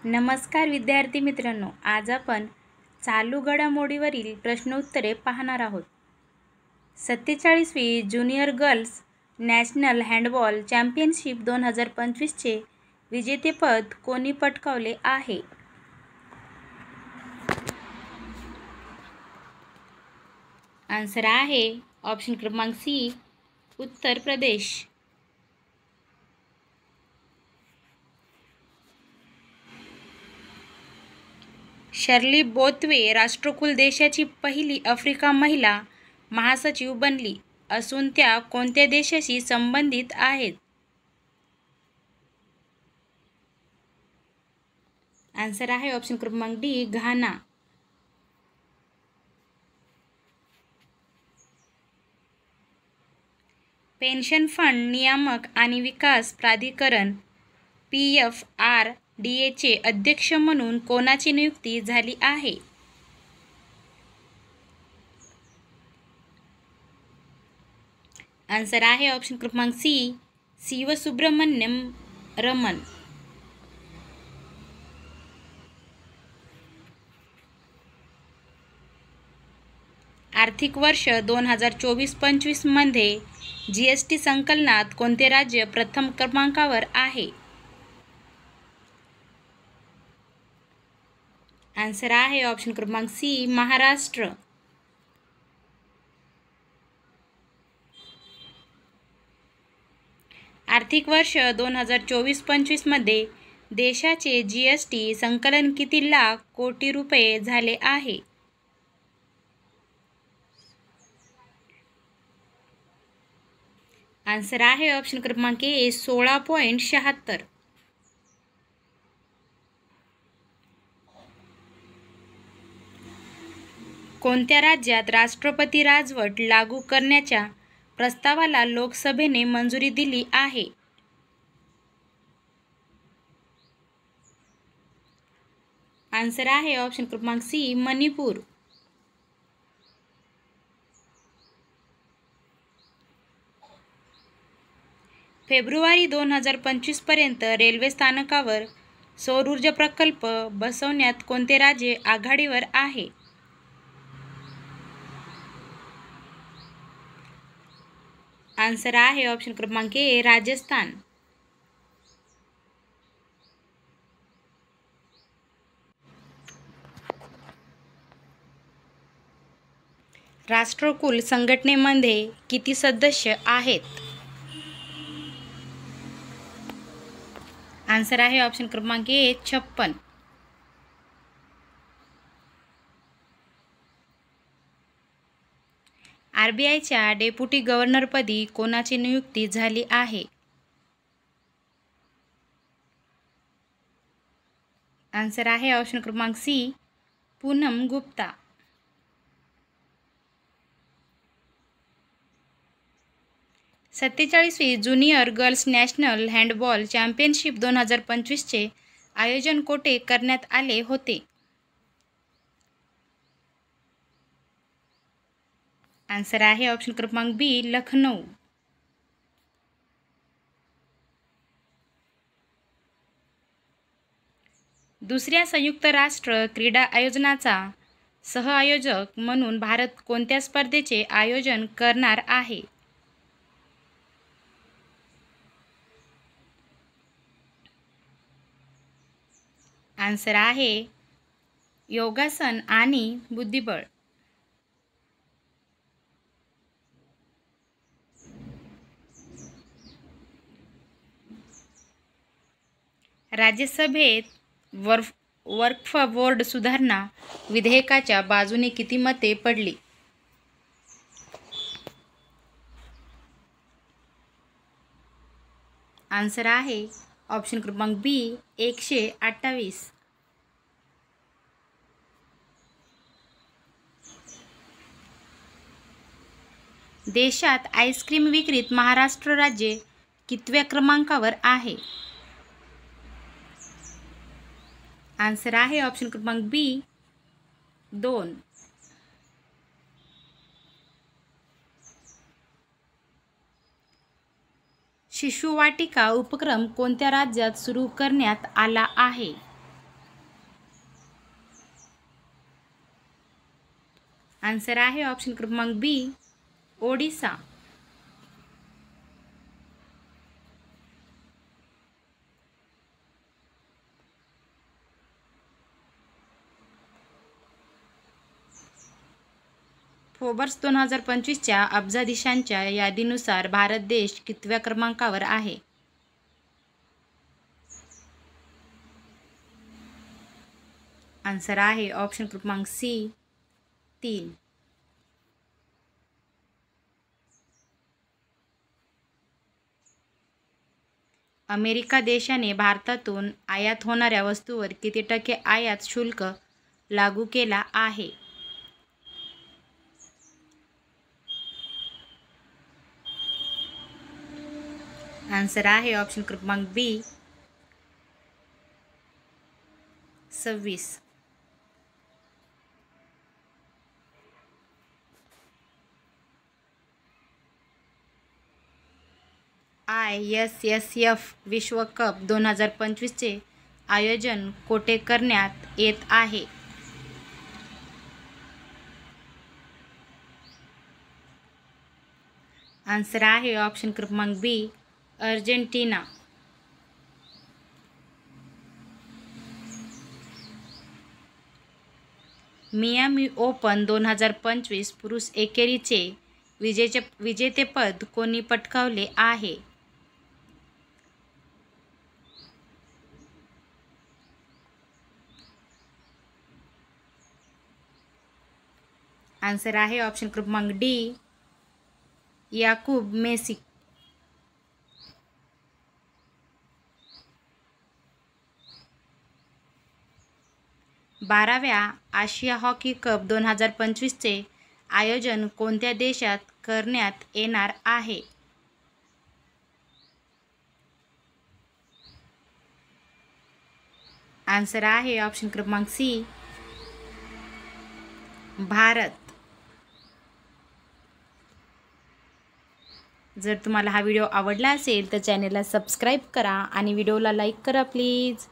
नमस्कार विद्यार्थी मित्रांनो, आज आपण चालू घडामोडीवरील प्रश्नोत्तरे पाहणार आहोत. 47वी junior girls national handball championship 2025चे विजेतेपद कोणी पटकावले आहे? आन्सर आहे ऑप्शन क्रमांक सी, उत्तर प्रदेश. शर्ली बोथवे राष्ट्रकुल देशाची पहिली आफ्रिका महिला महासचिव बनली असून त्या कोणत्या देशाशी संबंधित आहेत? आन्सर आहे ऑप्शन क्रमांक डी, घाना. पेन्शन फंड नियामक आणि विकास प्राधिकरण PFRDAचे अध्यक्ष म्हणून कोणाची नियुक्ती झाली आहे? आन्सर आहे ऑप्शन क्रमांक सी, शिवसुब्रमण्यम रमन. आर्थिक वर्ष 2024-25 मध्ये GST संकलनात कोणते राज्य प्रथम क्रमांकावर आहे? आन्सर आहे ऑप्शन क्रमांक सी, महाराष्ट्र. आर्थिक वर्ष 2024-25 मध्ये देशाचे GST संकलन किती लाख कोटी रुपये झाले आहे? आन्सर आहे ऑप्शन क्रमांक ए, 16.76. कोणत्या राज्यात राष्ट्रपती राजवट लागू करण्याच्या प्रस्तावाला लोकसभेने मंजुरी दिली आहे? आन्सर आहे ऑप्शन क्रमांक सी, मणिपूर. फेब्रुवारी 2025 पर्यंत रेल्वे स्थानकावर सौर ऊर्जा प्रकल्प बसवण्यात कोणते राज्य आघाडीवर आहे? आन्सर आहे ऑप्शन क्रमांक ए, राजस्थान. राष्ट्रकुल संघटनेमध्ये किती सदस्य आहेत? आन्सर आहे ऑप्शन क्रमांक ए, 56. RBIच्या डेप्युटी गव्हर्नरपदी कोणाची नियुक्ती झाली आहे? आन्सर आहे ऑप्शन क्रमांक सी, पूनम गुप्ता. सत्तेचाळीसवी junior girls national handball championship 2025चे आयोजन कोठे करण्यात आले होते? आन्सर आहे ऑप्शन क्रमांक बी, लखनौ. दुसऱ्या संयुक्त राष्ट्र क्रीडा आयोजनाचा सहआयोजक म्हणून भारत कोणत्या स्पर्धेचे आयोजन करणार आहे? आन्सर आहे योगासन आणि बुद्धिबळ. राज्यसभेत वक्फ बोर्ड सुधारणा विधेयकाच्या बाजूने किती मते पडली? आन्सर आहे ऑप्शन क्रमांक बी, 128. देशात आईस्क्रीम विक्रीत महाराष्ट्र राज्य कितव्या क्रमांकावर आहे? आन्सर आहे ऑप्शन क्रमांक बी, 2. शिशुवाटिका उपक्रम कोणत्या राज्यात सुरू करण्यात आला आहे? आन्सर आहे ऑप्शन क्रमांक बी, ओडिसा. फोर्ब्स 2025च्या अब्जाधीशांच्या यादीनुसार भारत देश कितव्या क्रमांकावर आहे? आन्सर आहे ऑप्शन क्रमांक सी, 3. अमेरिका देशाने भारतातून आयात होणाऱ्या वस्तूवर किती टक्के आयात शुल्क लागू केला आहे? आन्सर आहे ऑप्शन क्रमांक बी, 26. ISSF विश्वकप 2025चे आयोजन कोठे करण्यात येत आहे? आन्सर आहे ऑप्शन क्रमांक बी, अर्जेंटिना. मियामी ओपन 2025 पुरुष एकेरीचे विजेतेपद कोणी पटकावले आहे? आन्सर आहे ऑप्शन क्रमांक डी, याकूब मेसी. बाराव्या आशिया हॉकी कप 2025चे आयोजन कोणत्या देशात करण्यात येणार आहे? आन्सर आहे ऑप्शन क्रमांक सी, भारत. जर तुम्हाला हा व्हिडिओ आवडला असेल तर चॅनेलला सबस्क्राईब करा आणि व्हिडिओला लाईक करा प्लीज.